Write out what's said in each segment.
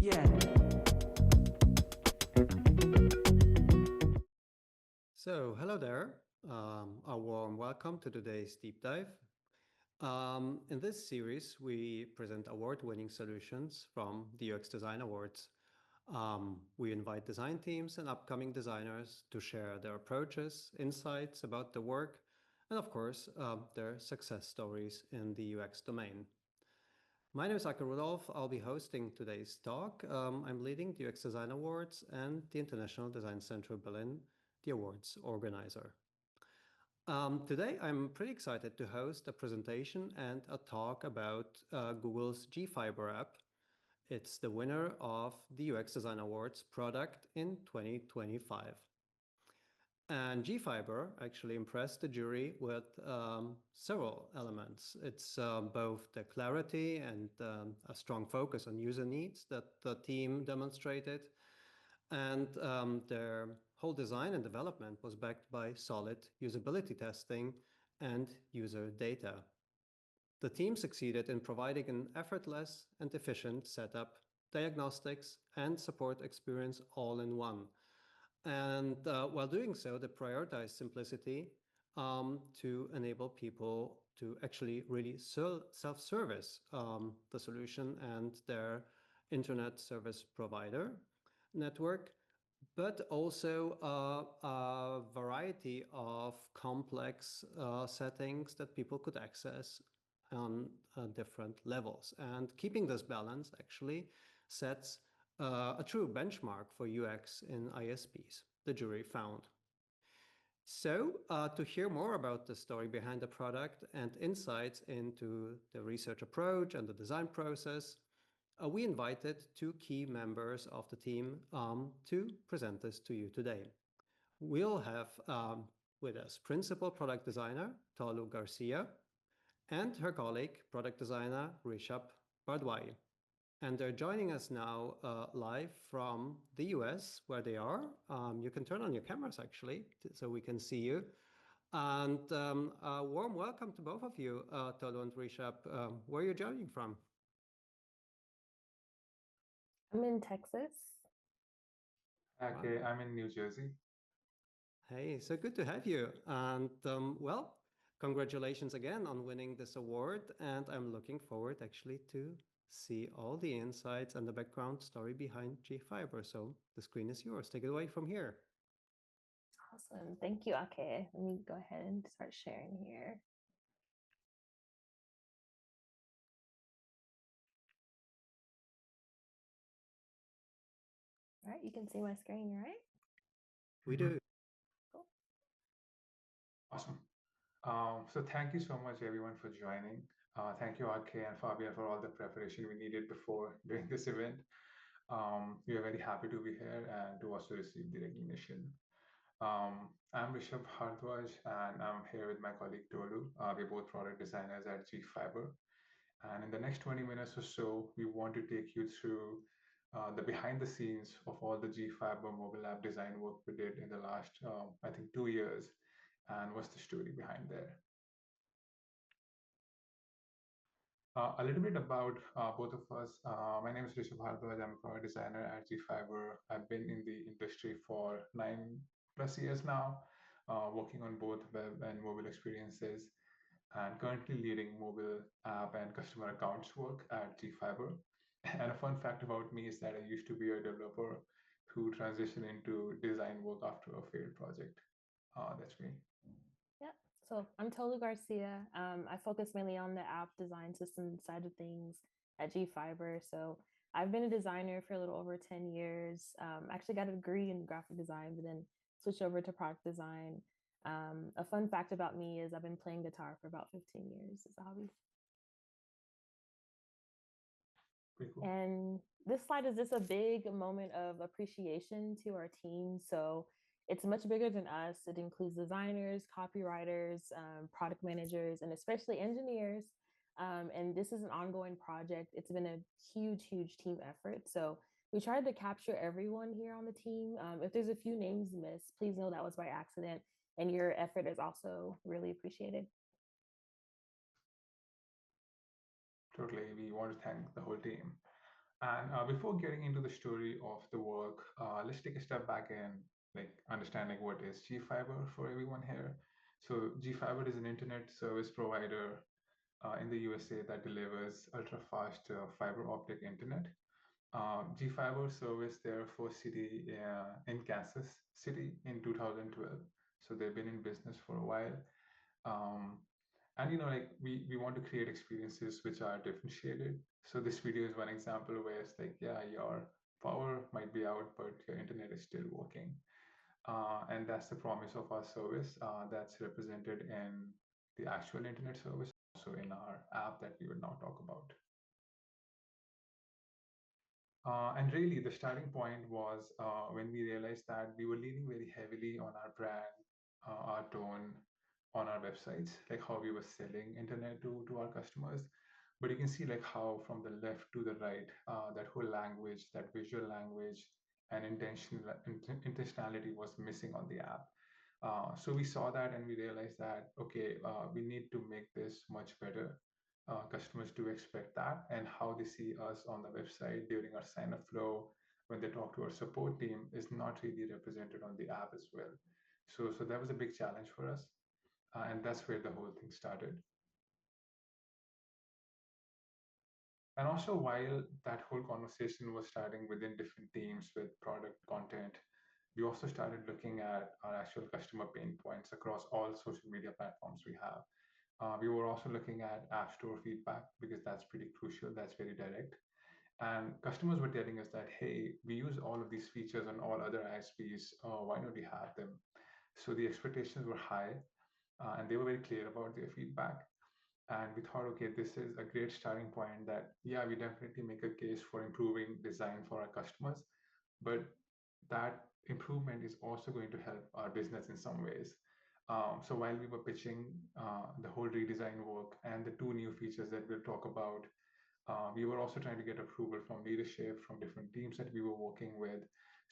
Yeah. So, hello there. A warm welcome to today's deep dive. In this series, we present award winning solutions from the UX Design Awards. We invite design teams and upcoming designers to share their approaches, insights about the work, and of course, their success stories in the UX domain. My name is Akar Rudolph. I'll be hosting today's talk. I'm leading the UX Design Awards and the International Design Center Berlin, the awards organizer. Today, I'm pretty excited to host a presentation and a talk about Google's GFiber app. It's the winner of the UX Design Awards product in 2025. And GFiber actually impressed the jury with several elements. It's both the clarity and a strong focus on user needs that the team demonstrated, and their whole design and development was backed by solid usability testing and user data. The team succeeded in providing an effortless and efficient setup, diagnostics, and support experience all in one. And while doing so, they prioritize simplicity to enable people to actually really self-service the solution and their internet service provider network, but also a variety of complex settings that people could access on different levels. And keeping this balance actually sets a true benchmark for UX in ISPs, the jury found. So, to hear more about the story behind the product and insights into the research approach and the design process, we invited two key members of the team to present this to you today. We'll have with us principal product designer Tolu Garcia and her colleague, product designer Rishabh Bhardwaj. And they're joining us now live from the US, where they are. You can turn on your cameras actually, so we can see you. And a warm welcome to both of you, Tolu and Rishabh. Where are you joining from? I'm in Texas. Okay, I'm in New Jersey. Hey, so good to have you. And well, congratulations again on winning this award. And I'm looking forward actually to see all the insights and the background story behind GFiber. So the screen is yours. Take it away from here. Awesome. Thank you, Ake. Let me go ahead and start sharing here. All right, you can see my screen, right? We do. Cool. Awesome. So thank you so much everyone for joining. Thank you RK and Fabian for all the preparation we needed before doing this event. We are very happy to be here and to also receive the recognition. I'm Rishabh Bhardwaj and I'm here with my colleague Tolu. We're both product designers at GFiber. And in the next 20 minutes or so, we want to take you through the behind the scenes of all the GFiber mobile app design work we did in the last, I think, 2 years, and what's the story behind there. A little bit about both of us. My name is Rishabh Bhardwaj. I'm a product designer at GFiber. I've been in the industry for 9+ years now, working on both web and mobile experiences, and currently leading mobile app and customer accounts work at GFiber. And a fun fact about me is that I used to be a developer who transitioned into design work after a failed project. That's me. Yeah. So I'm Tolu Garcia. I focus mainly on the app design system side of things at GFiber. So I've been a designer for a little over 10 years. Actually got a degree in graphic design, but then switched over to product design. A fun fact about me is I've been playing guitar for about 15 years as a hobby. Pretty cool. And this slide is just a big moment of appreciation to our team. So it's much bigger than us. It includes designers, copywriters, product managers, and especially engineers. And this is an ongoing project. It's been a huge, huge team effort. So we tried to capture everyone here on the team. If there's a few names missed, please know that was by accident. And your effort is also really appreciated. Totally. We want to thank the whole team. And before getting into the story of the work, let's take a step back and like understand like what is GFiber for everyone here. So GFiber is an internet service provider in the USA that delivers ultra fast fiber optic internet. GFiber serviced their first city in Kansas City in 2012. So they've been in business for a while. Um, and like we want to create experiences which are differentiated. So this video is one example where it's like, yeah, your power might be out, but your internet is still working. And that's the promise of our service that's represented in the actual internet service, also in our app that we will now talk about. And really, the starting point was when we realized that we were leaning very heavily on our brand, our tone, on our websites, like how we were selling internet to our customers. But you can see like how from the left to the right, that whole language, that visual language, and intentionality was missing on the app. So we saw that and we realized that, okay, we need to make this much better. Customers do expect that, and how they see us on the website during our sign up flow, when they talk to our support team, is not really represented on the app as well. So that was a big challenge for us. And that's where the whole thing started. And also, while that whole conversation was starting within different teams with product content, we also started looking at our actual customer pain points across all social media platforms we have. We were also looking at App Store feedback because that's pretty crucial, that's very direct. And customers were telling us that, hey, we use all of these features on all other ISPs. Why don't we have them? So the expectations were high, and they were very clear about their feedback. And we thought, okay, this is a great starting point that, yeah, we definitely make a case for improving design for our customers, but that improvement is also going to help our business in some ways. So while we were pitching the whole redesign work and the two new features that we'll talk about, we were also trying to get approval from leadership, from different teams that we were working with.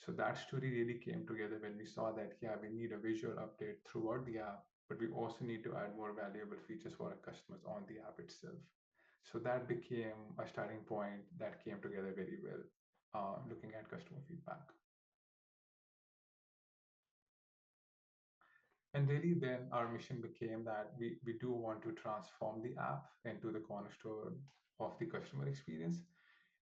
So that story really came together when we saw that, yeah, we need a visual update throughout the app, but we also need to add more valuable features for our customers on the app itself. So that became a starting point that came together very well, looking at customer feedback. And really, then our mission became that we do want to transform the app into the cornerstone of the customer experience.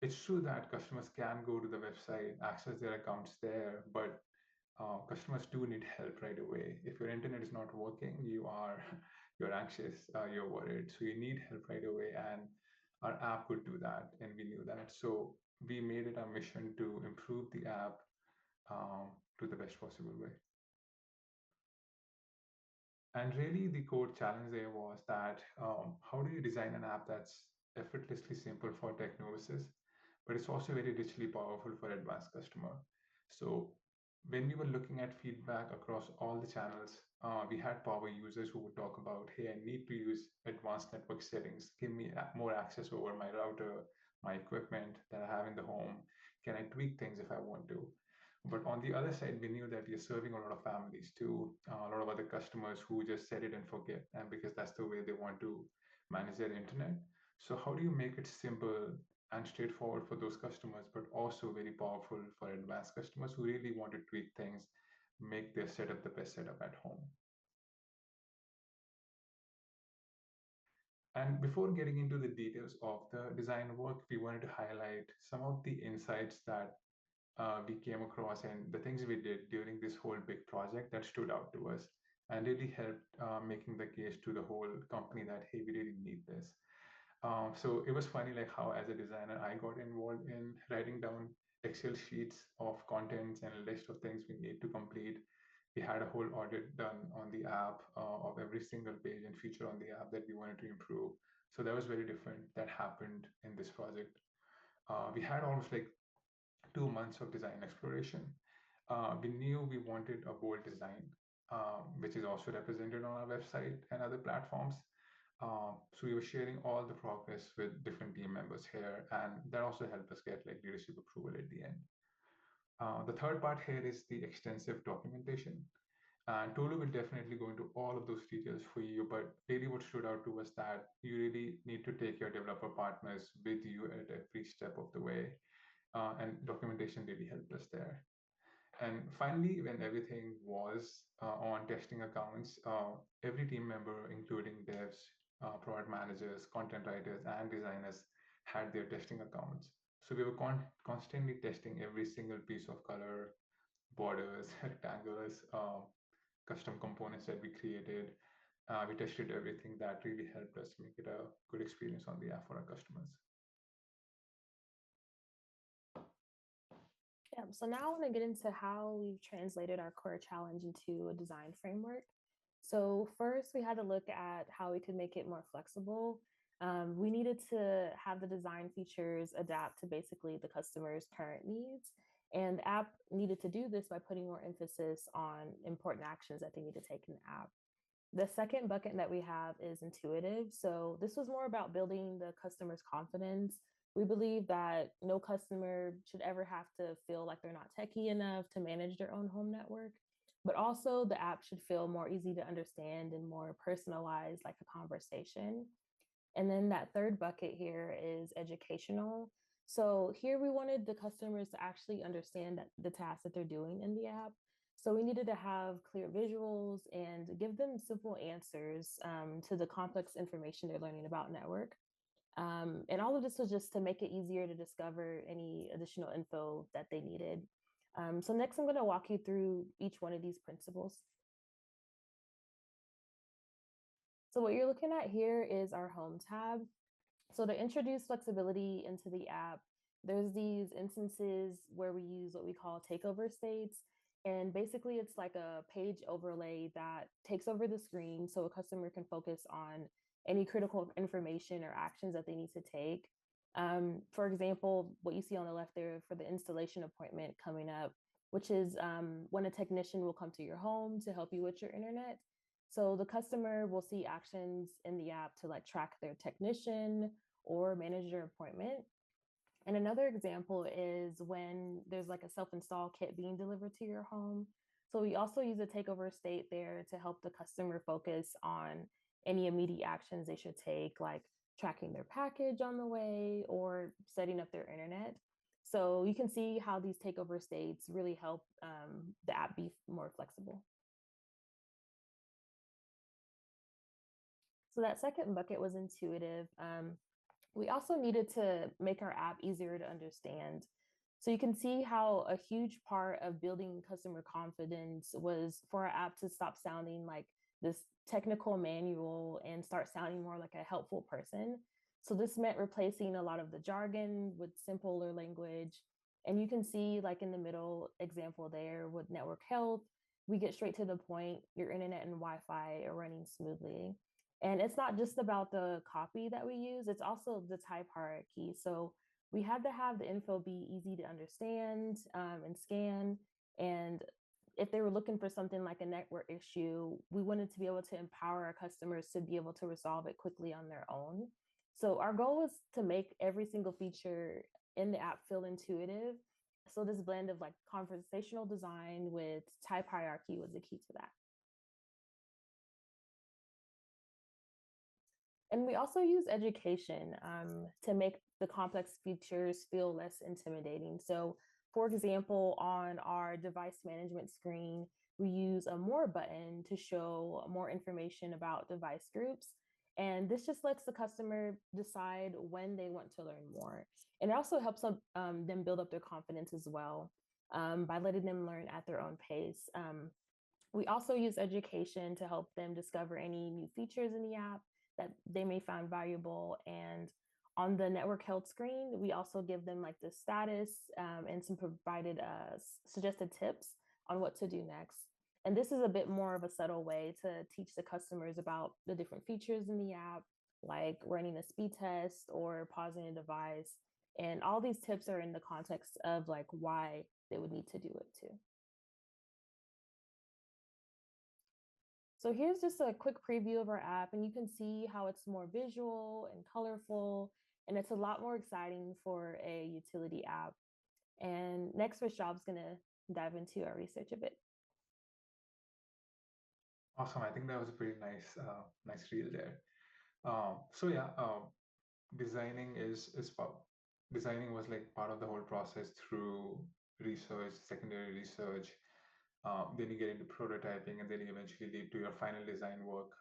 It's true that customers can go to the website, access their accounts there, but customers do need help right away. If your internet is not working, you're anxious, you're worried, so you need help right away. And our app could do that, and we knew that. So we made it our mission to improve the app to the best possible way. And really, the core challenge there was that how do you design an app that's effortlessly simple for tech novices, but it's also very richly powerful for advanced customer. So when we were looking at feedback across all the channels, we had power users who would talk about, hey, I need to use advanced network settings. Give me more access over my router, my equipment that I have in the home. Can I tweak things if I want to? But on the other side, we knew that we are serving a lot of families too, a lot of other customers who just set it and forget, and because that's the way they want to manage their internet. So how do you make it simple and straightforward for those customers, but also very powerful for advanced customers who really want to tweak things, make their setup the best setup at home? And before getting into the details of the design work, we wanted to highlight some of the insights that we came across and the things we did during this whole big project that stood out to us and really helped making the case to the whole company that, hey, we really need this. So it was funny, like how as a designer, I got involved in writing down Excel sheets of contents and a list of things we need to complete. We had a whole audit done on the app of every single page and feature on the app that we wanted to improve. So that was very different. That happened in this project. We had almost like 2 months of design exploration. We knew we wanted a bold design, which is also represented on our website and other platforms. So we were sharing all the progress with different team members here, and that also helped us get like leadership approval at the end. The third part here is the extensive documentation. And Tolu will definitely go into all of those details for you, but really what stood out to us that you really need to take your developer partners with you at every step of the way. and documentation really helped us there. And finally, when everything was on testing accounts, every team member, including devs, product managers, content writers, and designers, had their testing accounts. So we were constantly testing every single piece of color, borders, rectangles, custom components that we created. We tested everything. That really helped us make it a good experience on the app for our customers. Yeah, so now I want to get into how we've translated our core challenge into a design framework. So first, we had to look at how we could make it more flexible. We needed to have the design features adapt to basically the customer's current needs. And the app needed to do this by putting more emphasis on important actions that they need to take in the app. The second bucket that we have is intuitive. So this was more about building the customer's confidence. We believe that no customer should ever have to feel like they're not techie enough to manage their own home network, but also the app should feel more easy to understand and more personalized, like a conversation. And then that third bucket here is educational. So here we wanted the customers to actually understand that the tasks that they're doing in the app. So we needed to have clear visuals and give them simple answers to the complex information they're learning about network. And all of this was just to make it easier to discover any additional info that they needed. So next, I'm going to walk you through each one of these principles. So what you're looking at here is our home tab. So to introduce flexibility into the app, there's these instances where we use what we call takeover states. And basically, it's like a page overlay that takes over the screen so a customer can focus on any critical information or actions that they need to take. For example, what you see on the left there for the installation appointment coming up, which is when a technician will come to your home to help you with your internet. So the customer will see actions in the app to like track their technician or manage their appointment. And another example is when there's like a self-install kit being delivered to your home. So we also use a takeover state there to help the customer focus on any immediate actions they should take, like tracking their package on the way or setting up their internet. So you can see how these takeover states really help the app be more flexible. So that second bucket was intuitive. We also needed to make our app easier to understand. So you can see how a huge part of building customer confidence was for our app to stop sounding like this technical manual and start sounding more like a helpful person. So this meant replacing a lot of the jargon with simpler language. And you can see like in the middle example there with network health, we get straight to the point. Your internet and Wi-Fi are running smoothly. And it's not just about the copy that we use, it's also the type hierarchy. So we had to have the info be easy to understand and scan. And if they were looking for something like a network issue, we wanted to be able to empower our customers to be able to resolve it quickly on their own. So our goal was to make every single feature in the app feel intuitive. So this blend of like conversational design with type hierarchy was the key to that. And we also use education to make the complex features feel less intimidating. So for example, on our device management screen, we use a more button to show more information about device groups. And this just lets the customer decide when they want to learn more. And it also helps them build up their confidence as well by letting them learn at their own pace. We also use education to help them discover any new features in the app that they may find valuable. And on the network health screen, we also give them like the status and some provided suggested tips on what to do next. And this is a bit more of a subtle way to teach the customers about the different features in the app, like running a speed test or pausing a device. And all these tips are in the context of like why they would need to do it too. So here's just a quick preview of our app, and you can see how it's more visual and colorful, and it's a lot more exciting for a utility app. And next, Rishabh's gonna dive into our research a bit. Awesome. I think that was a pretty nice reel there. So yeah, designing is designing was like part of the whole process through research, secondary research. Then you get into prototyping, and then you eventually lead to your final design work.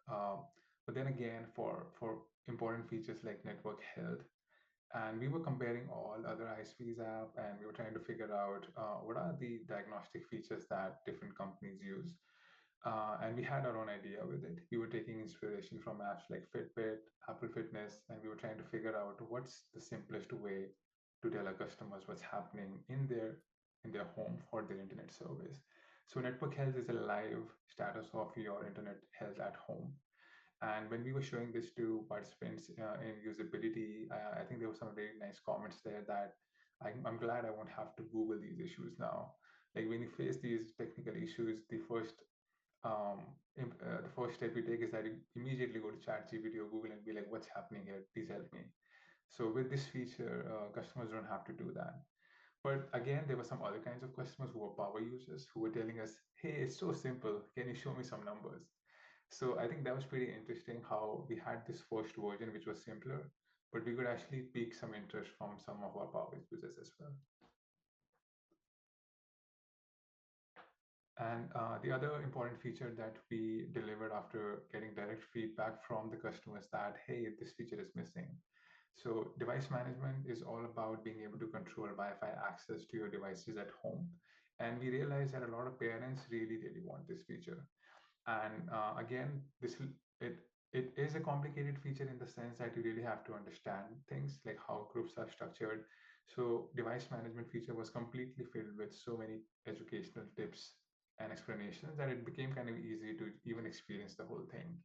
But then again, for important features like network health, and we were comparing all other ISPs app, and we were trying to figure out what are the diagnostic features that different companies use. And we had our own idea with it. We were taking inspiration from apps like Fitbit, Apple Fitness, and we were trying to figure out what's the simplest way to tell our customers what's happening in their home for their internet service. So network health is a live status of your internet health at home. And when we were showing this to participants in usability, I think there were some very nice comments there that I'm glad I won't have to Google these issues now. Like when you face these technical issues, um, the first step you take is that you immediately go to ChatGPT or Google and be like, "What's happening here? Please help me." So with this feature, customers don't have to do that. But again, there were some other kinds of customers who were power users who were telling us, "Hey, it's so simple. Can you show me some numbers?" So I think that was pretty interesting how we had this first version, which was simpler, but we could actually pique some interest from some of our power users as well. And the other important feature that we delivered after getting direct feedback from the customers that, hey, this feature is missing. So device management is all about being able to control Wi-Fi access to your devices at home. And we realized that a lot of parents really, really want this feature. And again, it it is a complicated feature in the sense that you really have to understand things like how groups are structured. So device management feature was completely filled with so many educational tips and explanations that it became kind of easy to even experience the whole thing.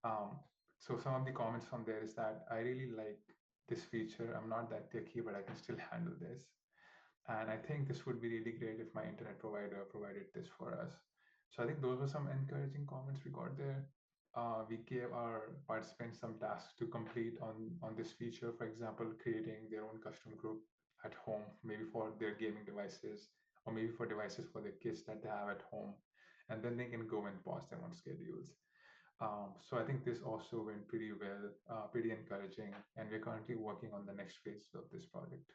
Um, so some of the comments from there is that I really like this feature. I'm not that techy, but I can still handle this. And I think this would be really great if my internet provider provided this for us. So I think those were some encouraging comments we got there. We gave our participants some tasks to complete on this feature. For example, creating their own custom group at home, maybe for their gaming devices, or maybe for devices for the kids that they have at home. And then they can go and pause them on schedules. So I think this also went pretty well, pretty encouraging, and we're currently working on the next phase of this project.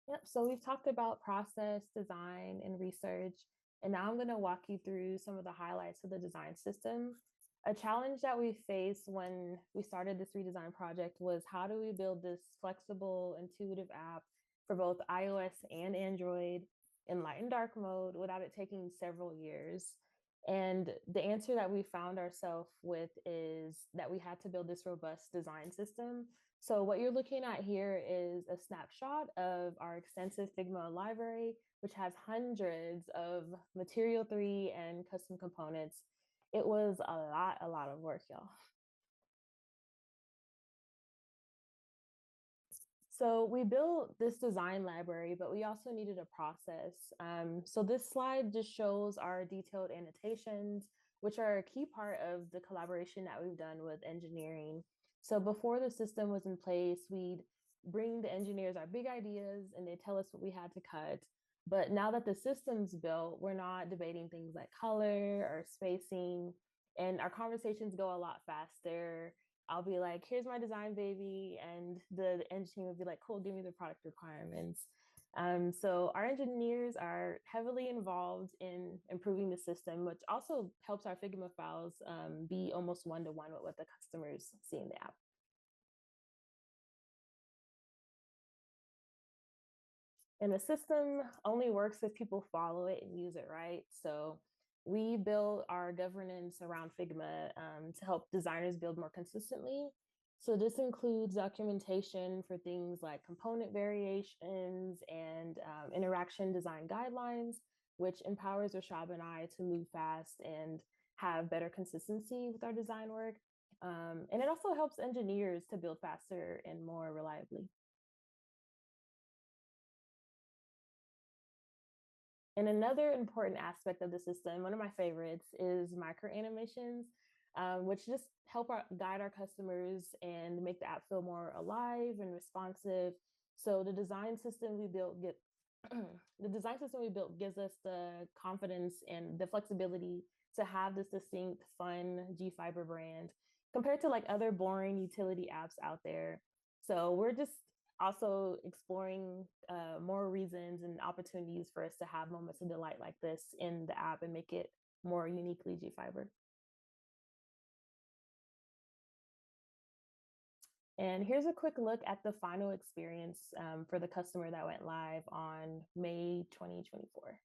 Yep. So we've talked about process, design, and research. And now I'm going to walk you through some of the highlights of the design system. A challenge that we faced when we started this redesign project was how do we build this flexible, intuitive app for both iOS and Android in light and dark mode without it taking several years? And the answer that we found ourselves with is that we had to build this robust design system. So what you're looking at here is a snapshot of our extensive Figma library, which has hundreds of Material 3 and custom components. It was a lot of work, y'all. So we built this design library, but we also needed a process. So this slide just shows our detailed annotations, which are a key part of the collaboration that we've done with engineering. So before the system was in place, we'd bring the engineers our big ideas and they tell us what we had to cut. But now that the system's built, we're not debating things like color or spacing, and our conversations go a lot faster. I'll be like, here's my design, baby. And the engineer will be like, cool, give me the product requirements. So our engineers are heavily involved in improving the system, which also helps our Figma files be almost one-to-one with what the customers see in the app. And the system only works if people follow it and use it, right? So we build our governance around Figma to help designers build more consistently. So this includes documentation for things like component variations and interaction design guidelines, which empowers Rishabh and I to move fast and have better consistency with our design work. And it also helps engineers to build faster and more reliably. And another important aspect of the system, one of my favorites, is micro animations, which just help guide our customers and make the app feel more alive and responsive. So the design system we built gives us the confidence and the flexibility to have this distinct, fun GFiber brand. compared to like other boring utility apps out there. So we're just also exploring more reasons and opportunities for us to have moments of delight like this in the app and make it more uniquely GFiber. And here's a quick look at the final experience for the customer that went live on May 2024.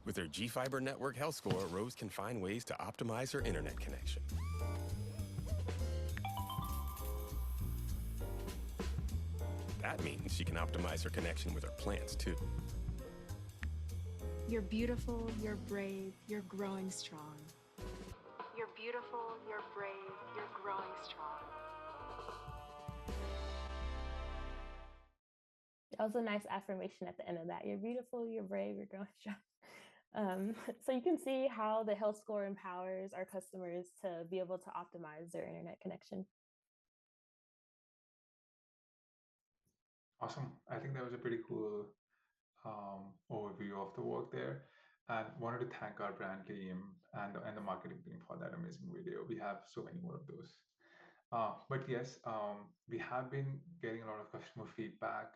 With her GFiber network health score, Rose can find ways to optimize her internet connection. That means she can optimize her connection with her plants, too. You're beautiful, you're brave, you're growing strong. You're beautiful, you're brave, you're growing strong. That was a nice affirmation at the end of that. You're beautiful, you're brave, you're growing strong. So you can see how the health score empowers our customers to be able to optimize their internet connection. Awesome. I think that was a pretty cool overview of the work there, and wanted to thank our brand team and the marketing team for that amazing video. We have so many more of those. But yes, we have been getting a lot of customer feedback.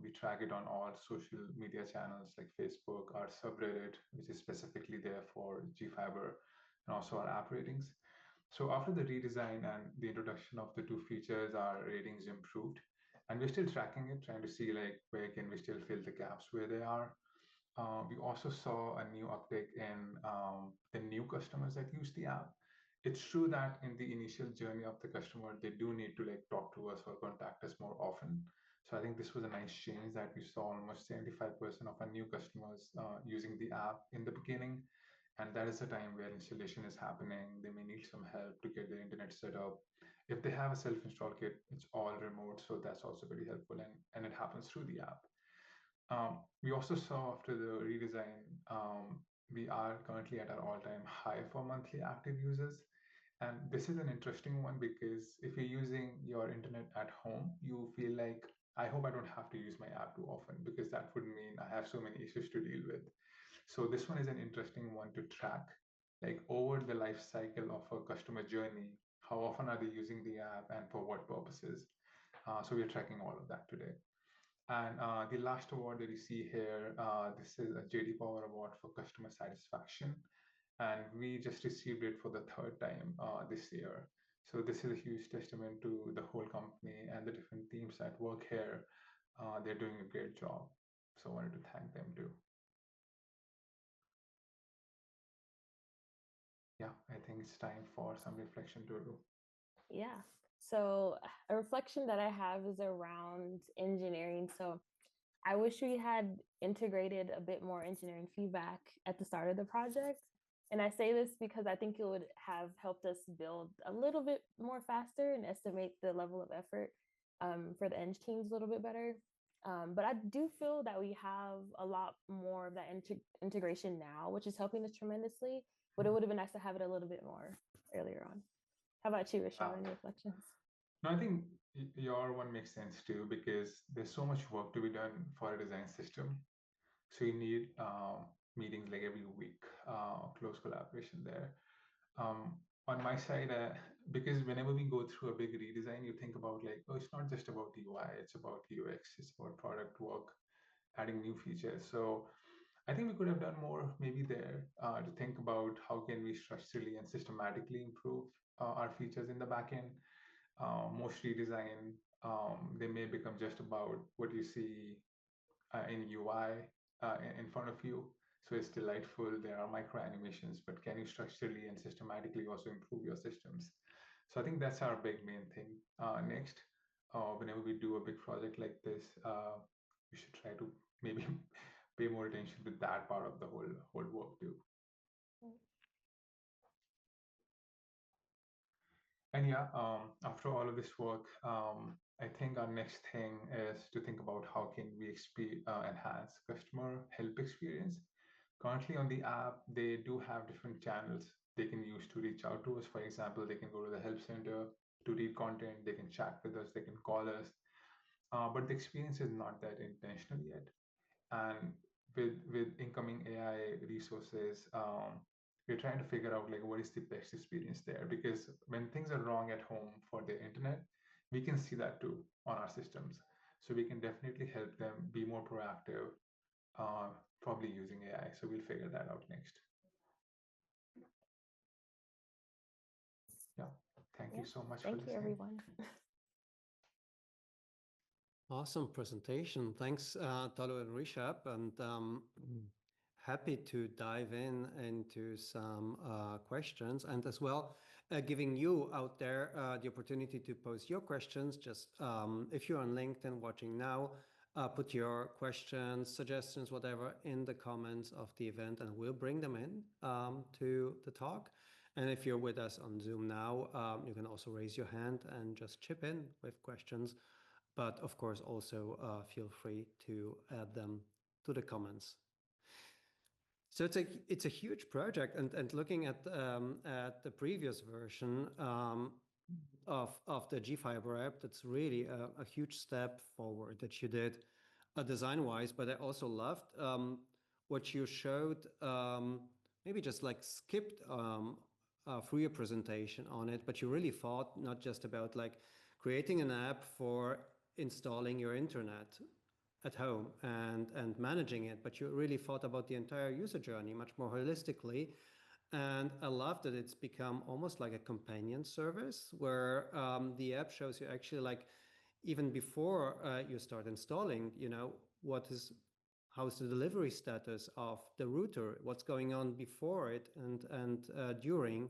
We track it on all social media channels like Facebook, our subreddit, which is specifically there for GFiber, and also our app ratings. So after the redesign and the introduction of the two features, our ratings improved, and we're still tracking it, trying to see like where can we still fill the gaps where they are. We also saw a new uptick in the new customers that use the app. It's true that in the initial journey of the customer, they do need to like talk to us or contact us more often. So I think this was a nice change that we saw almost 75% of our new customers using the app in the beginning. And that is the time where installation is happening. They may need some help to get their internet set up. If they have a self-install kit, it's all remote. So that's also very helpful. And it happens through the app. We also saw after the redesign, we are currently at our all-time high for monthly active users. And this is an interesting one because if you're using your internet at home, you feel like, I hope I don't have to use my app too often because that would mean I have so many issues to deal with. So this one is an interesting one to track, like over the life cycle of a customer journey, how often are they using the app and for what purposes? So we're tracking all of that today. And the last award that you see here, this is a JD Power Award for customer satisfaction. And we just received it for the third time this year. So this is a huge testament to the whole company and the different teams that work here. They're doing a great job. So I wanted to thank them too. Yeah, I think it's time for some reflection, Tolu. Yeah. So a reflection that I have is around engineering. So I wish we had integrated a bit more engineering feedback at the start of the project. And I say this because I think it would have helped us build a little bit more faster and estimate the level of effort for the eng teams a little bit better. But I do feel that we have a lot more of that integration now, which is helping us tremendously. But it would have been nice to have it a little bit more earlier on. How about you, Rishabh? Any reflections? No, I think your one makes sense too, because there's so much work to be done for a design system. So you need meetings like every week, close collaboration there. On my side, because whenever we go through a big redesign, you think about like, oh, it's not just about UI, it's about UX, it's about product work, adding new features. So I think we could have done more maybe there to think about how can we structurally and systematically improve our features in the backend. Most redesign, they may become just about what you see in UI in front of you. So it's delightful. There are micro animations, but can you structurally and systematically also improve your systems? So I think that's our big main thing. Next, whenever we do a big project like this, we should try to maybe pay more attention to that part of the whole work too. And yeah, after all of this work, I think our next thing is to think about how can we enhance customer help experience. Currently on the app, they do have different channels they can use to reach out to us. For example, they can go to the help center to read content, they can chat with us, they can call us, but the experience is not that intentional yet. And with incoming AI resources, we're trying to figure out like what is the best experience there. Because when things are wrong at home for the internet, we can see that too on our systems. So we can definitely help them be more proactive, uh, probably using AI. So we'll figure that out next. Yeah. Thank you so much for Thank you, listening. everyone. Awesome presentation. Thanks, Tolu and Rishabh. And happy to dive into some questions, and as well giving you out there the opportunity to post your questions. Just if you're on LinkedIn watching now, put your questions, suggestions, whatever in the comments of the event, and we'll bring them in to the talk. And if you're with us on Zoom now, you can also raise your hand and just chip in with questions. But of course, also feel free to add them to the comments. So it's a huge project, and looking at the previous version of the GFiber app, that's really a huge step forward that you did design-wise. But I also loved what you showed. Maybe just like skipped through your presentation on it, but you really thought not just about like creating an app for installing your internet at home and managing it, but you really thought about the entire user journey much more holistically. And I love that it's become almost like a companion service where the app shows you actually like even before you start installing, you know, how's the delivery status of the router, what's going on before it and during,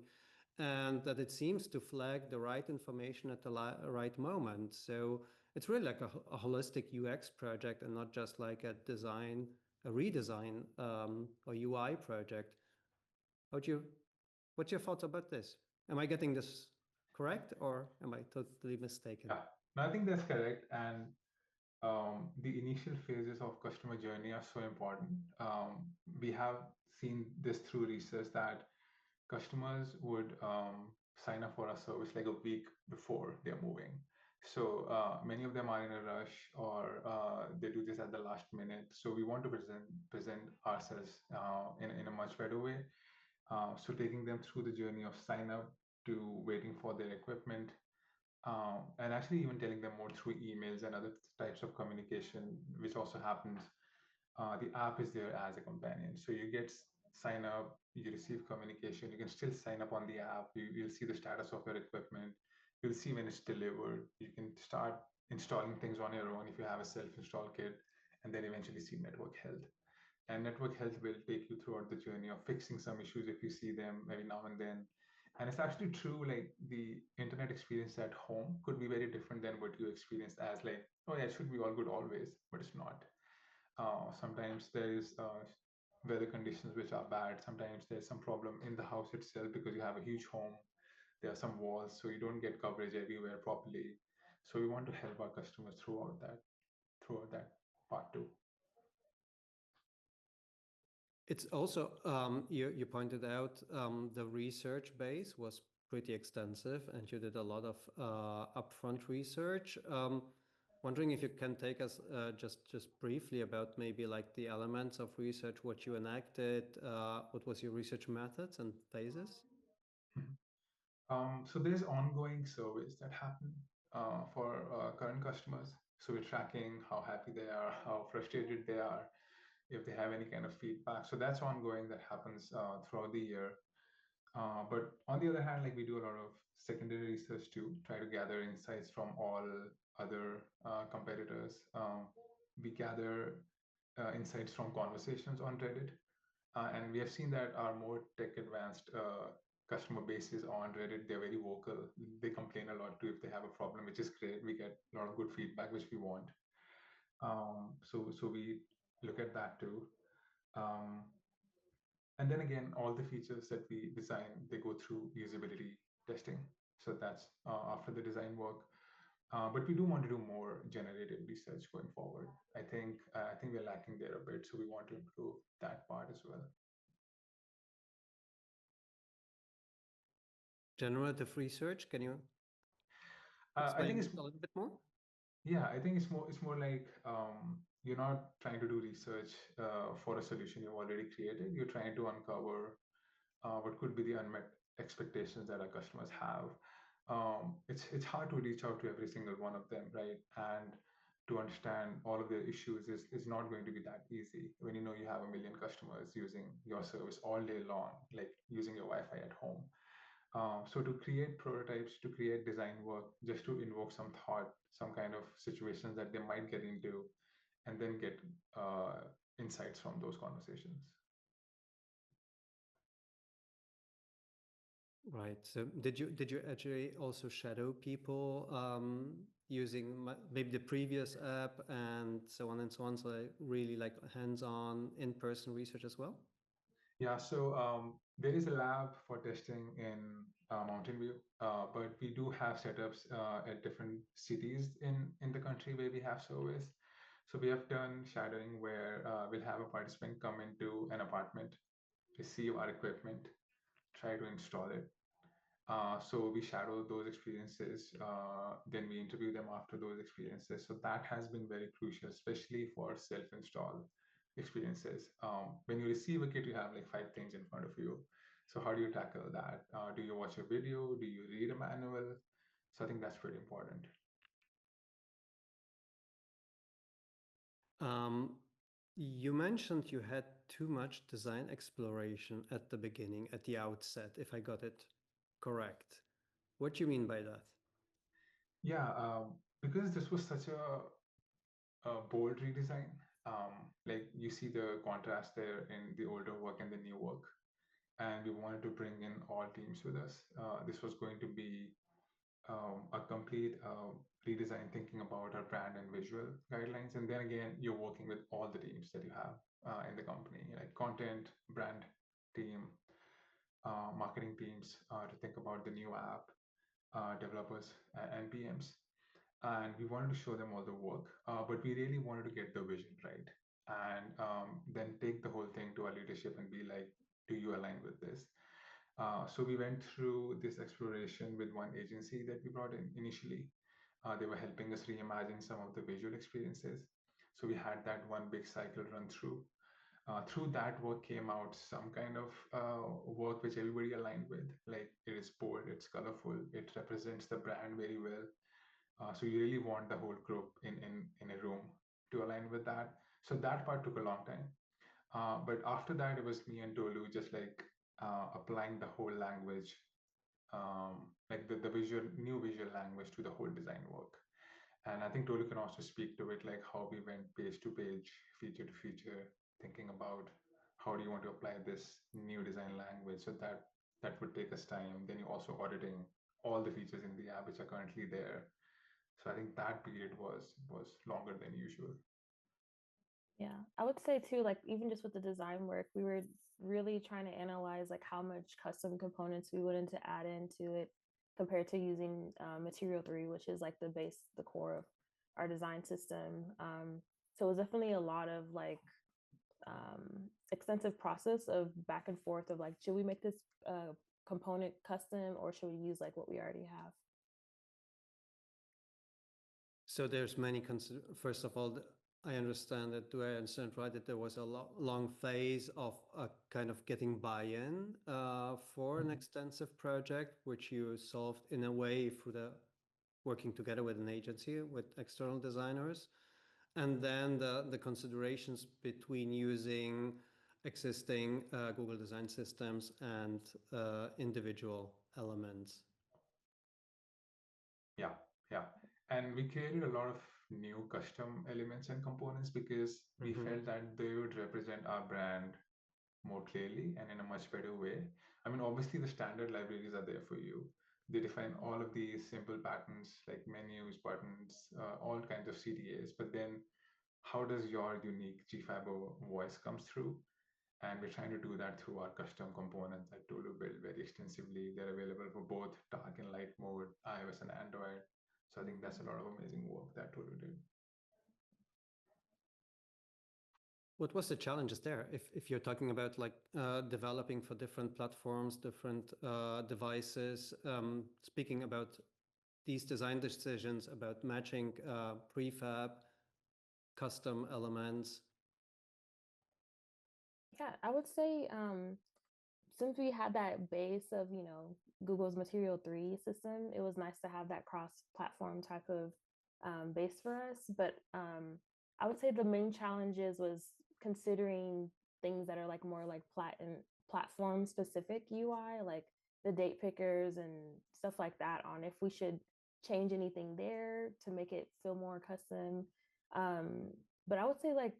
and that it seems to flag the right information at the right moment. So it's really like a holistic UX project and not just like a redesign or UI project. What's your thoughts about this? Am I getting this correct, or am I totally mistaken? Yeah, no, I think that's correct. And the initial phases of customer journey are so important. We have seen this through research that customers would sign up for a service like a week before they're moving. So many of them are in a rush, or they do this at the last minute. So we want to present ourselves in a much better way. So taking them through the journey of sign up to waiting for their equipment, and actually even telling them more through emails and other types of communication, which also happens. The app is there as a companion. So you get sign up, you receive communication, you can still sign up on the app, you'll see the status of your equipment, you'll see when it's delivered, you can start installing things on your own if you have a self-install kit, and then eventually see network health. And network health will take you throughout the journey of fixing some issues if you see them every now and then. And it's actually true, like the internet experience at home could be very different than what you experienced as like, oh yeah, it should be all good always, but it's not. Sometimes there is weather conditions which are bad. Sometimes there's some problem in the house itself because you have a huge home. There are some walls, so you don't get coverage everywhere properly. So we want to help our customers throughout that part too. It's also, you pointed out the research base was pretty extensive, and you did a lot of upfront research. Wondering if you can take us just briefly about maybe like the elements of research, what you enacted, what was your research methods and phases? So there's ongoing surveys that happen for current customers. So we're tracking how happy they are, how frustrated they are, if they have any kind of feedback. So that's ongoing, that happens throughout the year. But on the other hand, like we do a lot of secondary research to try to gather insights from all other competitors. We gather insights from conversations on Reddit. And we have seen that our more tech advanced customer bases on Reddit, they're very vocal. They complain a lot too if they have a problem, which is great. We get a lot of good feedback, which we want. So we look at that too. Um, and then again, all the features that we design, they go through usability testing. So that's after the design work. But we do want to do more generative research going forward. I think we're lacking there a bit, so we want to improve that part as well. Generative research, can you I think explain it's a little bit more? Yeah, I think it's more like you're not trying to do research for a solution you've already created. You're trying to uncover what could be the unmet expectations that our customers have. It's hard to reach out to every single one of them, right? And to understand all of their issues is not going to be that easy when you know you have a million customers using your service all day long, like using your Wi-Fi at home. So to create prototypes, to create design work, just to invoke some thought, some kind of situations that they might get into, and then get insights from those conversations. Right. So did you actually also shadow people using maybe the previous app and so on and so on? So like really like hands-on in-person research as well? Yeah, so there is a lab for testing in Mountain View, but we do have setups at different cities in the country where we have service. So we have done shadowing where we'll have a participant come into an apartment, receive our equipment, try to install it. So we shadow those experiences, then we interview them after those experiences. So that has been very crucial, especially for self-install experiences. When you receive a kit, you have like 5 things in front of you. So how do you tackle that? Do you watch a video? Do you read a manual? So I think that's pretty important. You mentioned you had too much design exploration at the beginning, at the outset, if I got it correct. What do you mean by that? Yeah, because this was such a bold redesign. Like you see the contrast there in the older work and the new work, and we wanted to bring in all teams with us. This was going to be a complete redesign, thinking about our brand and visual guidelines. And then again, you're working with all the teams that you have in the company, like content, brand team, marketing teams, to think about the new app, developers, and PMs. And we wanted to show them all the work, but we really wanted to get the vision right, and then take the whole thing to our leadership and be like, do you align with this? So we went through this exploration with one agency that we brought in initially. They were helping us reimagine some of the visual experiences. So we had that one big cycle run through. Through that work came out some kind of work which everybody aligned with. Like it is bold, it's colorful, it represents the brand very well. So you really want the whole group in a room to align with that. So that part took a long time. But after that, it was me and Tolu just like applying the whole language, like the visual, new visual language to the whole design work. And I think Tolu can also speak to it, like how we went page to page, feature to feature, thinking about how do you want to apply this new design language. So that would take us time. Then you also auditing all the features in the app which are currently there. So I think that period was longer than usual. Yeah, I would say too, like even just with the design work, we were really trying to analyze like how much custom components we wanted to add into it compared to using Material 3, which is like the base, the core of our design system. So it was definitely a lot of like extensive process of back and forth of like, should we make this component custom or should we use like what we already have? So there's many, first of all, I understand that, do I understand right, that there was a long phase of kind of getting buy-in for an extensive project, which you solved in a way through the working together with an agency, with external designers. And then the considerations between using existing Google design systems and individual elements. Yeah, yeah. And we created a lot of new custom elements and components because we felt that they would represent our brand more clearly and in a much better way. I mean, obviously, the standard libraries are there for you. They define all of these simple patterns like menus, buttons, all kinds of CTAs. But then, how does your unique GFiber voice comes through? And we're trying to do that through our custom components that Tolu built very extensively. They're available for both dark and light mode, iOS and Android. So I think that's a lot of amazing work that Tolu did. What was the challenges there? If you're talking about like developing for different platforms, different devices, speaking about these design decisions about matching prefab, custom elements? Yeah, I would say since we had that base of, Google's Material 3 system, it was nice to have that cross-platform type of base for us. But I would say the main challenges was considering things that are like more like platform specific UI, like the date pickers and stuff like that, on if we should change anything there to make it feel more custom. But I would say like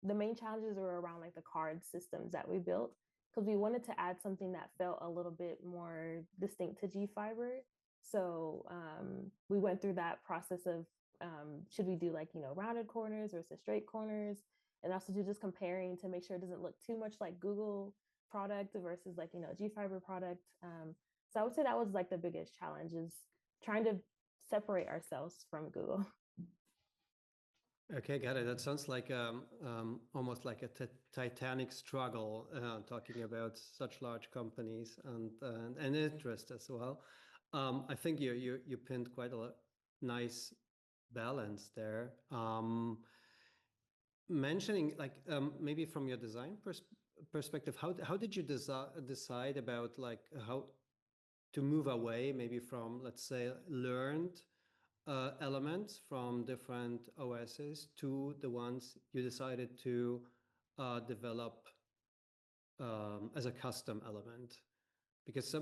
the main challenges were around like the card systems that we built, because we wanted to add something that felt a little bit more distinct to GFiber. So we went through that process of should we do like, rounded corners versus straight corners, and also just comparing to make sure it doesn't look too much like Google product versus like, GFiber product. So I would say that was like the biggest challenge, is trying to separate ourselves from Google. Okay, got it. That sounds like almost like a titanic struggle, talking about such large companies and interest as well. I think you pinned quite a nice balance there. Mentioning like maybe from your design perspective, how did you decide about like how to move away maybe from, let's say, learned elements from different OSs to the ones you decided to develop as a custom element? Because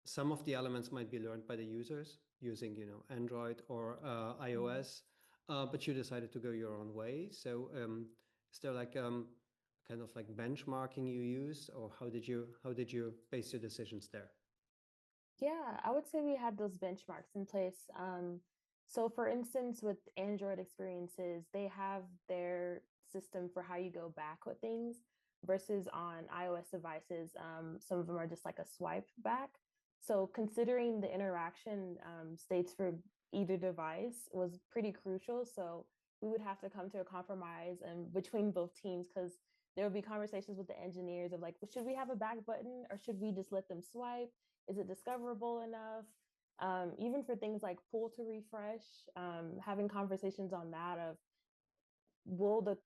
some of the elements might be learned by the users using, Android or iOS, but you decided to go your own way. So is there like kind of like benchmarking you use, or how did you base your decisions there? Yeah, I would say we had those benchmarks in place. So for instance, with Android experiences, they have their system for how you go back with things, versus on iOS devices, some of them are just like a swipe back. So considering the interaction states for either device was pretty crucial. So we would have to come to a compromise and between both teams, because there would be conversations with the engineers of like, well, should we have a back button or should we just let them swipe? Is it discoverable enough? Even for things like pull to refresh, having conversations on that of, will the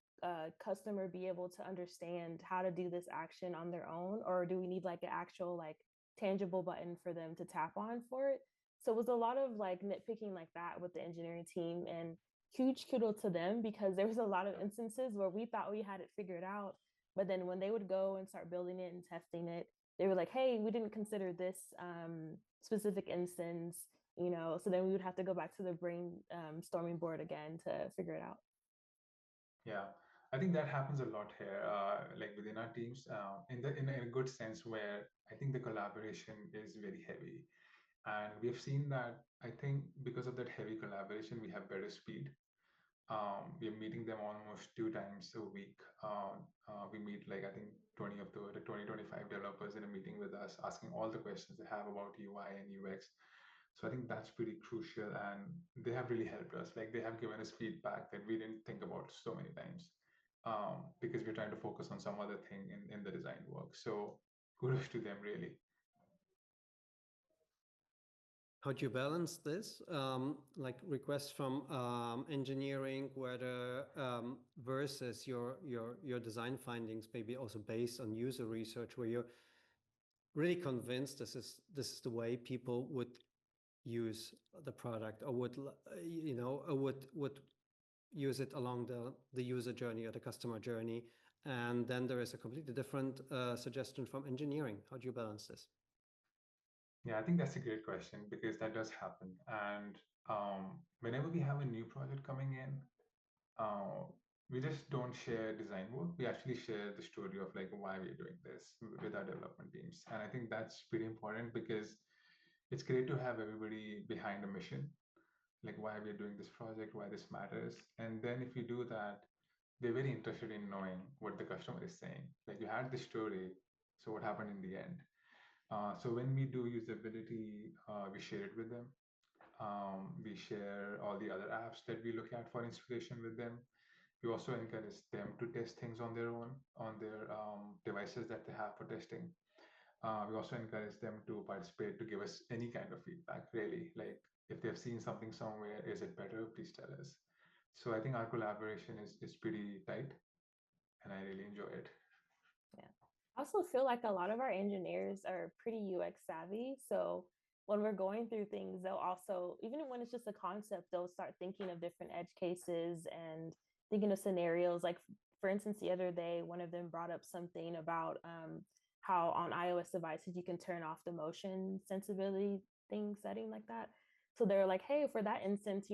customer be able to understand how to do this action on their own, or do we need like an actual like tangible button for them to tap on for it? So it was a lot of like nitpicking like that with the engineering team, and huge kudos to them, because there was a lot of instances where we thought we had it figured out, but then when they would go and start building it and testing it, they were like, hey, we didn't consider this specific instance, so then we would have to go back to the brainstorming board again to figure it out. Yeah, I think that happens a lot here, like within our teams, in a good sense, where I think the collaboration is very heavy, and we've seen that. I think because of that heavy collaboration, we have better speed. We're meeting them almost 2 times a week. We meet like I think 20 of the 2025 developers in a meeting with us, asking all the questions they have about UI and UX. So I think that's pretty crucial, and they have really helped us. Like they have given us feedback that we didn't think about so many times, because we're trying to focus on some other thing in the design work. So kudos to them, really. How do you balance this, like requests from engineering, whether versus your design findings, maybe also based on user research, where you're really convinced this is the way people would use the product, or would would use it along the user journey or the customer journey, and then there is a completely different suggestion from engineering? How do you balance this? Yeah, I think that's a great question because that does happen. And whenever we have a new project coming in, uh, we just don't share design work. We actually share the story of like why we're doing this with our development teams. And I think that's pretty important because it's great to have everybody behind a mission, like why we're doing this project, why this matters. And then if you do that, they're very interested in knowing what the customer is saying. Like you had the story, so what happened in the end? So when we do usability, we share it with them. We share all the other apps that we look at for inspiration with them. We also encourage them to test things on their own, on their devices that they have for testing. We also encourage them to participate, to give us any kind of feedback, really. Like if they've seen something somewhere, is it better? Please tell us. So I think our collaboration is pretty tight, and I really enjoy it. Yeah. I also feel like a lot of our engineers are pretty UX savvy. So when we're going through things, they'll also, even when it's just a concept, they'll start thinking of different edge cases and thinking of scenarios. Like, for instance, the other day, one of them brought up something about how on iOS devices you can turn off the motion sensibility thing setting like that. So they're like, hey, for that instance,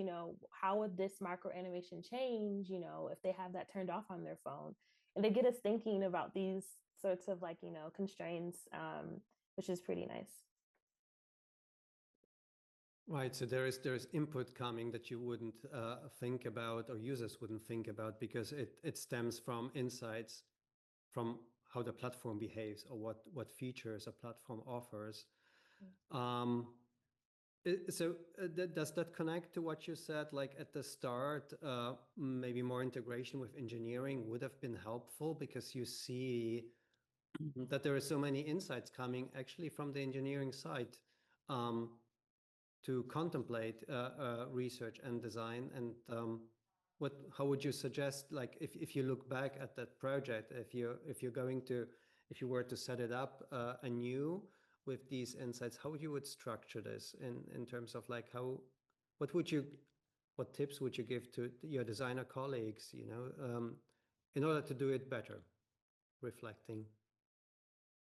how would this micro animation change, if they have that turned off on their phone? And they get us thinking about these sorts of like constraints, which is pretty nice. Right, so there is input coming that you wouldn't think about, or users wouldn't think about, because it stems from insights from how the platform behaves, or what features a platform offers. Um, does that connect to what you said, like at the start, maybe more integration with engineering would have been helpful, because you see that there are so many insights coming actually from the engineering side, to contemplate research and design. And how would you suggest, like, if you look back at that project, if you were to set it up anew with these insights, how you would structure this in terms of like what tips would you give to your designer colleagues, in order to do it better, reflecting?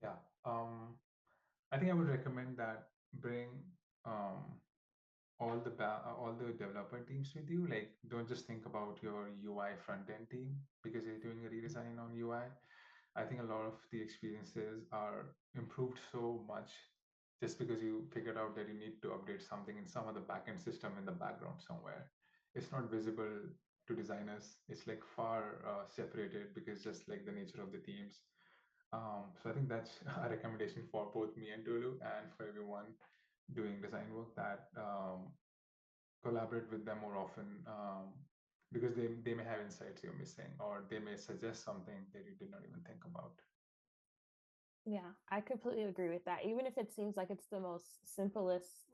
Yeah. I think I would recommend that bring um, all the developer teams with you. Like, don't just think about your UI front end team because you're doing a redesign on UI. I think a lot of the experiences are improved so much just because you figured out that you need to update something in some of the backend system in the background somewhere. It's not visible to designers. It's like far separated because just like the nature of the teams. So I think that's a recommendation for both me and Tolu, and for everyone doing design work, that collaborate with them more often, because they may have insights you're missing, or they may suggest something that you did not even think about. Yeah, I completely agree with that. Even if it seems like it's the most simplest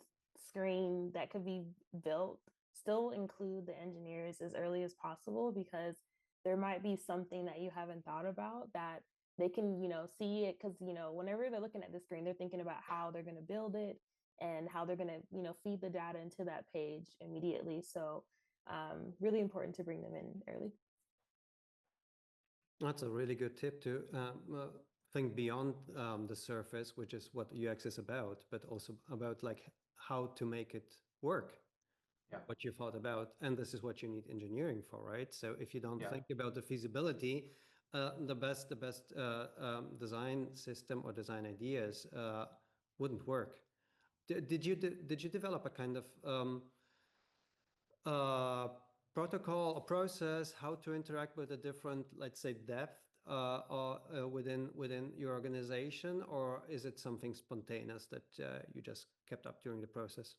screen that could be built, still include the engineers as early as possible, because there might be something that you haven't thought about that they can, see it. Because, whenever they're looking at the screen, they're thinking about how they're going to build it and how they're going to, feed the data into that page immediately. So, really important to bring them in early. That's a really good tip to think beyond the surface, which is what UX is about, but also about like how to make it work. Yeah. What you thought about, and this is what you need engineering for, right? So if you don't Yeah. think about the feasibility, the best design system or design ideas wouldn't work. Did you develop a kind of protocol or process how to interact with a different, let's say, depth or within your organization, or is it something spontaneous that you just kept up during the process?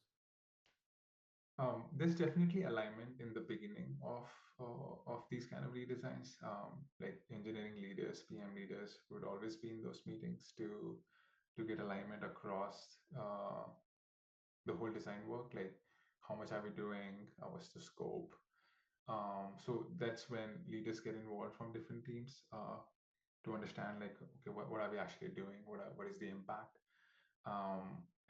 There's definitely alignment in the beginning of these kind of redesigns. Like engineering leaders, PM leaders would always be in those meetings to get alignment across the whole design work. Like, how much are we doing? What's the scope? So that's when leaders get involved from different teams to understand, like, okay, what are we actually doing? What is the impact?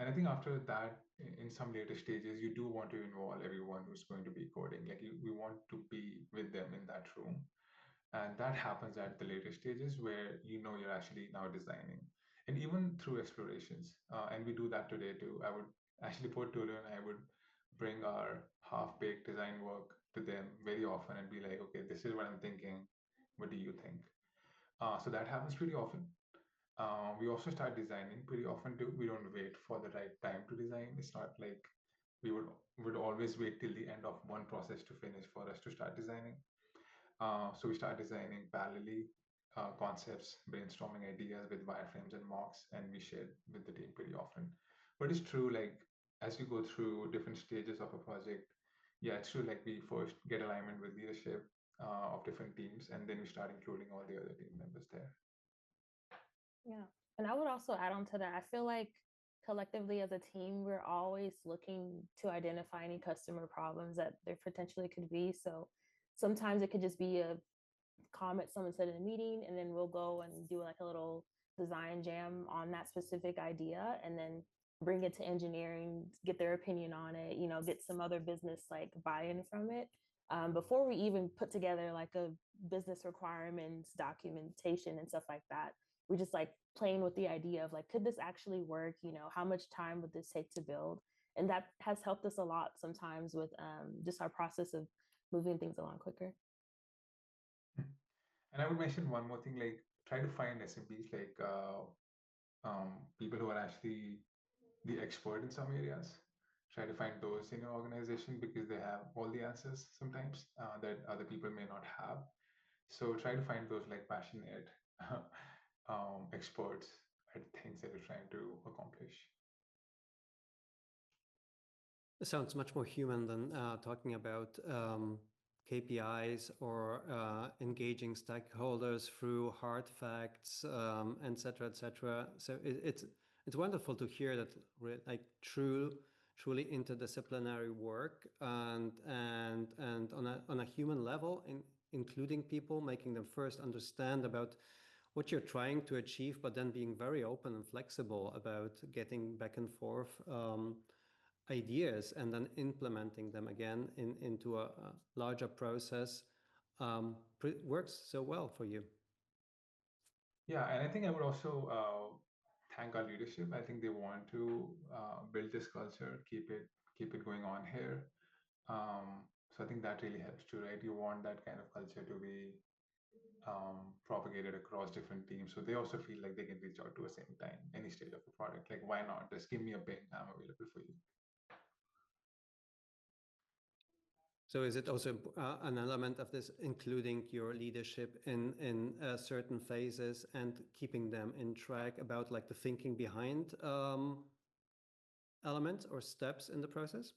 And I think after that, in some later stages, you do want to involve everyone who's going to be coding. Like, we want to be with them in that room. And that happens at the later stages where you're actually now designing. And even through explorations, and we do that today too. I would actually put Tolu and I would bring our half-baked design work to them very often and be like, okay, this is what I'm thinking. What do you think? So that happens pretty often. We also start designing pretty often too. We don't wait for the right time to design. It's not like we would always wait till the end of one process to finish for us to start designing. So we start designing parallelly, concepts, brainstorming ideas with wireframes and mocks, and we share with the team pretty often. But it's true, like, as we go through different stages of a project, yeah, it's true, like, we first get alignment with leadership of different teams, and then we start including all the other team members there. Yeah. And I would also add on to that, I feel like collectively as a team, we're always looking to identify any customer problems that there potentially could be. So Sometimes it could just be a comment someone said in a meeting, and then we'll go and do like a little design jam on that specific idea, and then bring it to engineering, get their opinion on it, get some other business like buy-in from it, before we even put together like a business requirements documentation and stuff like that. We just like playing with the idea of like, could this actually work? How much time would this take to build? And that has helped us a lot sometimes with just our process of moving things along quicker. And I would mention one more thing, like try to find SMBs, like people who are actually the expert in some areas. Try to find those in your organization because they have all the answers sometimes that other people may not have. So try to find those like passionate experts at things that you're trying to accomplish. It sounds much more human than talking about KPIs or engaging stakeholders through hard facts, et cetera, et cetera. So it's wonderful to hear that like truly interdisciplinary work and on a human level, including people, making them first understand about what you're trying to achieve, but then being very open and flexible about getting back and forth ideas and then implementing them again into a larger process works so well for you. Yeah, and I think I would also thank our leadership. I think they want to build this culture, keep it going on here. So I think that really helps too, right? You want that kind of culture to be propagated across different teams, so they also feel like they can reach out to us anytime, any stage of the product. Like, why not? Just give me a ping. I'm available for you. So is it also an element of this, including your leadership in certain phases and keeping them in track about like the thinking behind elements or steps in the process?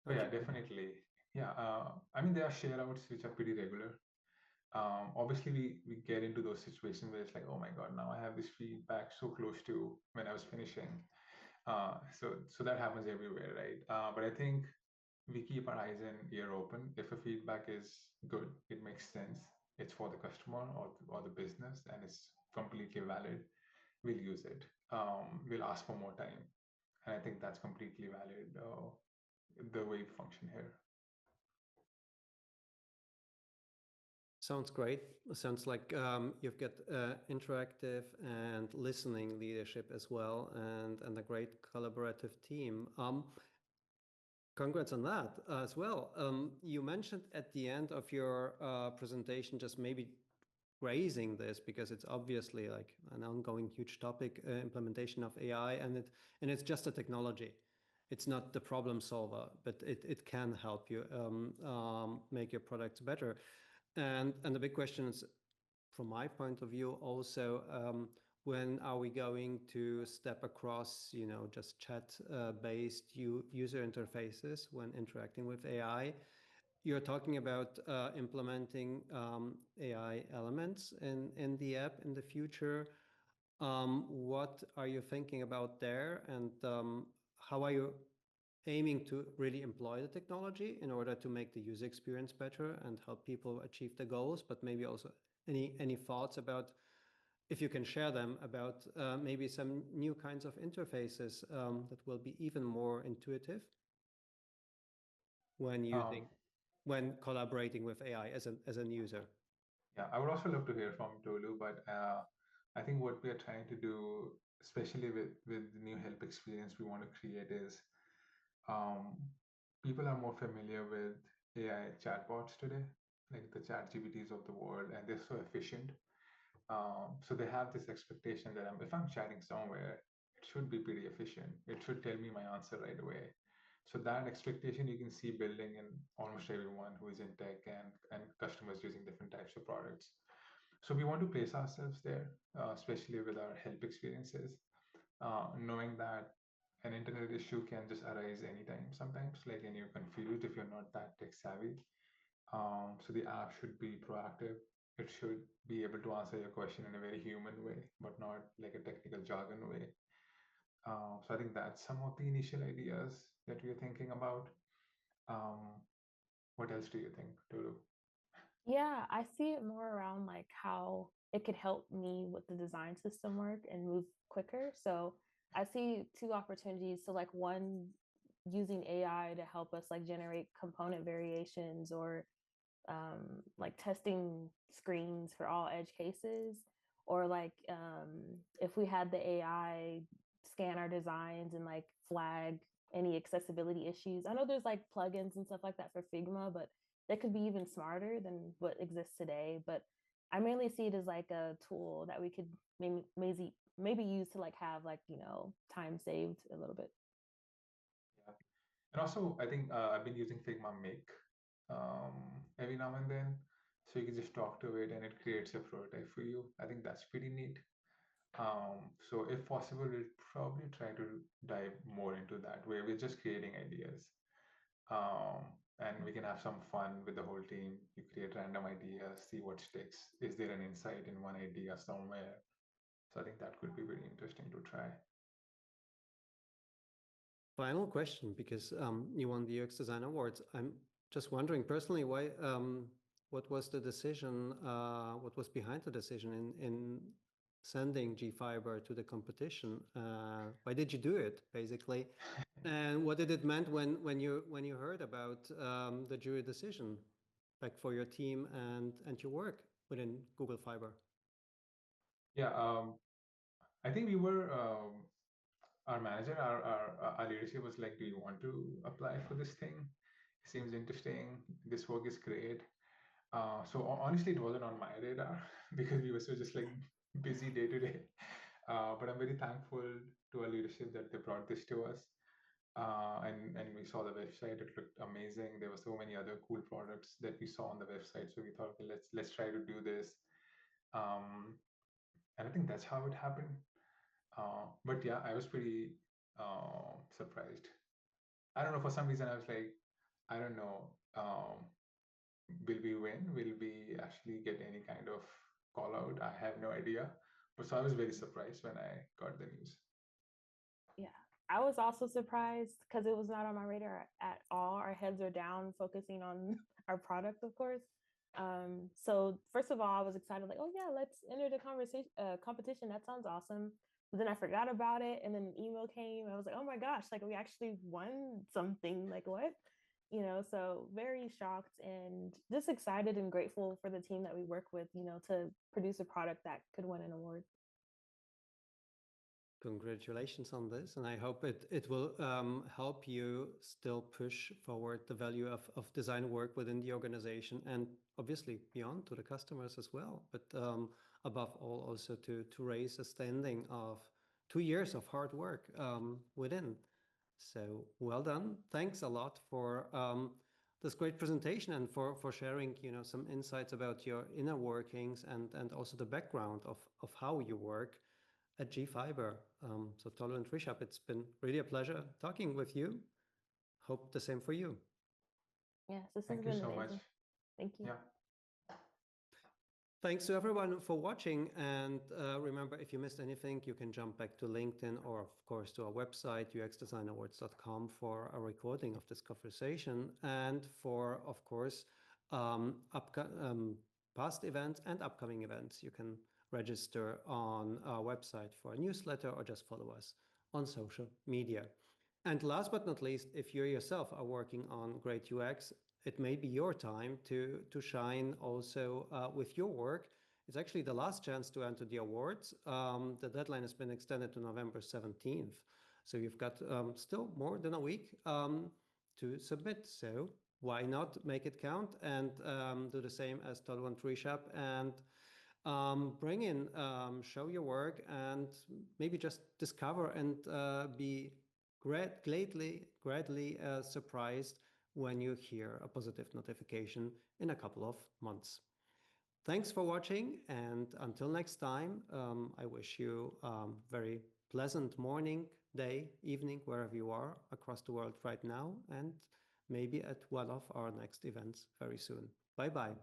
Oh, yeah, definitely. Yeah, I mean, there are share outs which are pretty regular. Obviously, we get into those situations where it's like, oh my God, now I have this feedback so close to when I was finishing. So that happens everywhere, right? But I think we keep our eyes and ear open. If a feedback is good, it makes sense, it's for the customer or the business, and it's completely valid, we'll use it. We'll ask for more time. And I think that's completely valid, the way we function here. Sounds great. Sounds like you've got interactive and listening leadership as well, and a great collaborative team. Congrats on that as well. You mentioned at the end of your presentation, just maybe raising this because it's obviously like an ongoing huge topic, implementation of AI, and it's just a technology. It's not the problem solver, but it can help you make your products better. And the big question is, from my point of view, also, when are we going to step across, just chat-based user interfaces when interacting with AI? You're talking about implementing AI elements in the app in the future. What are you thinking about there, and how are you aiming to really employ the technology in order to make the user experience better and help people achieve the goals? But maybe also any thoughts about, if you can share them, about maybe some new kinds of interfaces that will be even more intuitive when using when collaborating with AI as an user. Yeah, I would also love to hear from Tolu, but I think what we are trying to do, especially with the new help experience we want to create, is people are more familiar with AI chatbots today, like the chat GPTs of the world, and they're so efficient. So they have this expectation that if I'm chatting somewhere, it should be pretty efficient. It should tell me my answer right away. So that expectation you can see building in almost everyone who is in tech and customers using different types of products. So we want to place ourselves there, especially with our help experiences, knowing that an internet issue can just arise anytime sometimes, like, and you're confused if you're not that tech savvy. So the app should be proactive. It should be able to answer your question in a very human way, but not like a technical jargon way. So I think that's some of the initial ideas that we're thinking about. Um, What else do you think, Tolu? Yeah, I see it more around like how it could help me with the design system work and move quicker. So I see two opportunities. So like one, using AI to help us like generate component variations or like testing screens for all edge cases, or like if we had the AI scan our designs and like flag any accessibility issues. I know there's like plugins and stuff like that for Figma, but that could be even smarter than what exists today. But I mainly see it as like a tool that we could maybe use to like have like, you know, time saved a little bit. Yeah. And also, I think I've been using Figma Make every now and then. So you can just talk to it and it creates a prototype for you. I think that's pretty neat. So if possible, we'll probably try to dive more into that, where we're just creating ideas. And we can have some fun with the whole team. You create random ideas, see what sticks. Is there an insight in one idea somewhere? So I think that could be very interesting to try. Final question, because you won the UX Design Awards. I'm just wondering personally what was the decision, what was behind the decision in sending GFiber to the competition? Why did you do it, basically? And what did it meant when you heard about the jury decision, like for your team and your work within Google Fiber? Yeah, I think we were our manager, our leadership was like, "Do you want to apply for this thing? It seems interesting. This work is great." So honestly, it wasn't on my radar because we were so just like busy day to day. But I'm very thankful to our leadership that they brought this to us. And we saw the website; it looked amazing. There were so many other cool products that we saw on the website. So we thought, okay, let's try to do this. Um, and I think that's how it happened. But yeah, I was pretty surprised. I don't know. For some reason, I was like, I don't know. Will we win? Will we actually get any kind of call out? I have no idea. But so I was very surprised when I got the news. Yeah, I was also surprised because it was not on my radar at all. Our heads are down, focusing on our product, of course. So first of all, I was excited, like, oh yeah, let's enter the competition. That sounds awesome. But then I forgot about it, and then an email came. I was like, oh my gosh, like we actually won something. Like what? You know, so very shocked and just excited and grateful for the team that we work with, you know, to produce a product that could win an award. Congratulations on this, and I hope it will help you still push forward the value of design work within the organization, and obviously beyond to the customers as well. But above all, also to raise a standing of 2 years of hard work within. So well done. Thanks a lot for this great presentation and for sharing, you know, some insights about your inner workings and also the background of how you work at GFiber. So Tolu and Rishabh, it's been really a pleasure talking with you. Hope the same for you. Yes, this has Thank you been so amazing. much. Thank you. Yeah. Thanks to everyone for watching. And remember, if you missed anything, you can jump back to LinkedIn or, of course, to our website, uxdesignawards.com, for a recording of this conversation and for, of course, past events and upcoming events. You can register on our website for a newsletter or just follow us on social media. And last but not least, if you yourself are working on great UX, it may be your time to shine also with your work. It's actually the last chance to enter the awards. The deadline has been extended to November 17th. So you've got still more than a week to submit. So why not make it count and do the same as Tolu and Rishabh and bring in, show your work, and maybe just discover and be greatly surprised when you hear a positive notification in a couple of months. Thanks for watching, and until next time, I wish you very pleasant morning, day, evening, wherever you are across the world right now, and maybe at one of our next events very soon. Bye-bye.